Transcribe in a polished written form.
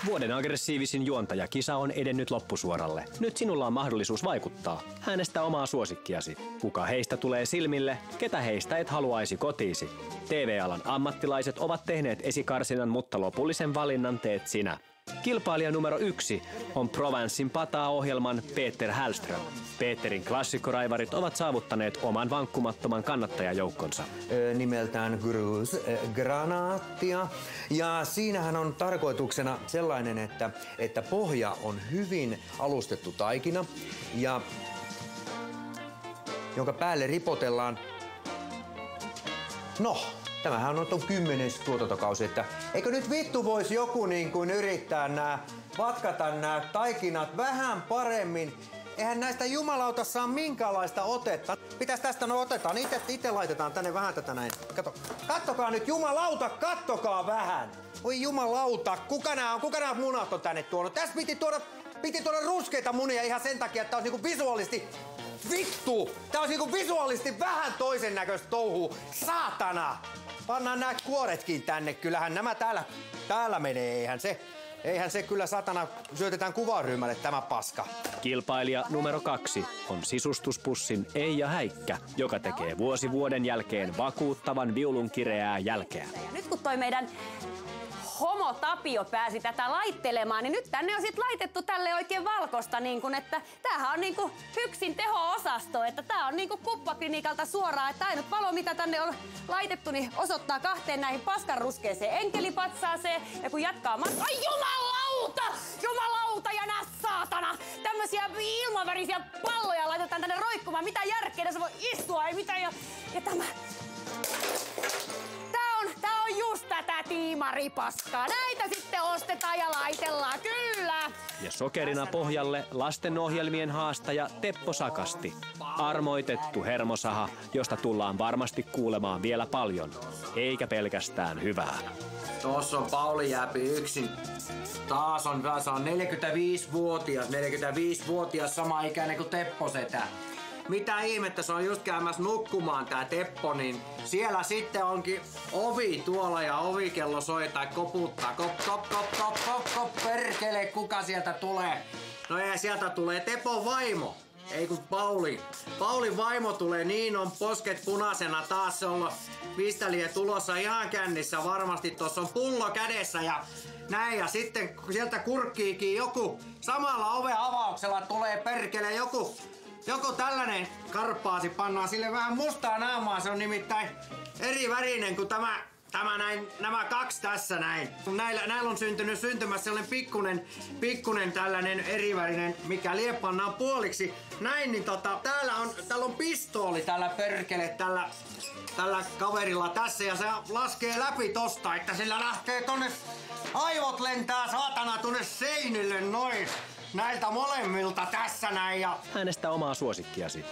Vuoden aggressiivisin juontajakisa on edennyt loppusuoralle. Nyt sinulla on mahdollisuus vaikuttaa. Äänestä omaa suosikkiasi. Kuka heistä tulee silmille, ketä heistä et haluaisi kotiisi. TV-alan ammattilaiset ovat tehneet esikarsinnan, mutta lopullisen valinnan teet sinä. Kilpailija numero 1 on Provencen pataa-ohjelman Peter Hallström. Peterin klassikkoraivarit ovat saavuttaneet oman vankkumattoman kannattajajoukkonsa. Nimeltään Grus Granaattia. Ja siinähän on tarkoituksena sellainen, että pohja on hyvin alustettu taikina, ja jonka päälle ripotellaan. No, tämähän on 10. tuotantokausi, että eikö nyt vittu voisi joku niin kuin yrittää vatkata nämä taikinat vähän paremmin. Eihän näistä jumalauta saa minkäänlaista otetta. Pitäis tästä otetaan, itse laitetaan tänne vähän tätä näin. Kattokaa nyt, jumalauta, kattokaa vähän. Oi jumalauta, kuka nämä munat on tänne tuonut? Tässä piti tuoda ruskeita munia ihan sen takia, että tää on niinku visuaalisesti. Vittu! Tää on niinku visuaalisesti vähän toisen näköistä touhua. Saatana! Pannaan nämä kuoretkin tänne, kyllähän nämä täällä menee, eihän se kyllä satana, syötetään kuvaryhmälle tämä paska. Kilpailija numero 2 on sisustuspussin Eija Häikkä, joka tekee vuosi vuoden jälkeen vakuuttavan viulunkireää jälkeä. Ja nyt kun toi meidän Homo Tapio pääsi tätä laittelemaan, niin nyt tänne on sit laitettu tälle oikein valkosta, niin kun, että tämähän on niinku Hyksin teho-osasto, että tää on niinku kuppaklinikalta suoraan, että ainut valo mitä tänne on laitettu, niin osoittaa 2 näihin paskanruskeeseen enkelipatsaaseen, ja kun jatkaa matkaa, ai jumalauta ja nää saatana! Tämmösiä ilmavärisiä palloja laitetaan tänne roikkumaan, mitä järkeä tässä voi istua, ei mitään, ja tämä. Tää on just tätä tiimaripaskaa. Näitä sitten ostetaan ja laitellaan, kyllä! Ja sokerina pohjalle lastenohjelmien haastaja Teppo Sakasti. Armoitettu hermosaha, josta tullaan varmasti kuulemaan vielä paljon. Eikä pelkästään hyvää. Tossa on Pauli Jääpi yksin. Taas on 45-vuotias, sama ikäinen kuin Teppo setä. Mitä ihmettä, se on just käymässä nukkumaan tää Teppo, niin siellä sitten onkin ovi tuolla ja ovikello soi tai koputtaa. Kop, perkele, kuka sieltä tulee? No ja sieltä tulee Tepon vaimo. Ei kun Pauli. Paulin vaimo tulee, niin on posket punaisena taas olla. Mistä lie tulossa ihan kännissä varmasti, tossa on pullo kädessä ja näin. Ja sitten sieltä kurkkiikin joku, samalla oven avauksella tulee perkele joku tällainen karppaasi, pannaan sille vähän mustaa naamaa, se on nimittäin eri värinen kuin nämä 2 tässä näin. Näillä on syntymässä sellainen pikkunen tällainen erivärinen, mikä liepannaan puoliksi. Näin, niin täällä on pistooli tällä perkele, tällä kaverilla tässä, ja se laskee läpi tosta, että sillä lähtee tonne, aivot lentää saatana tonne seinille noin. Näiltä molemmilta tässä näin ja... Äänestä omaa suosikkiasi.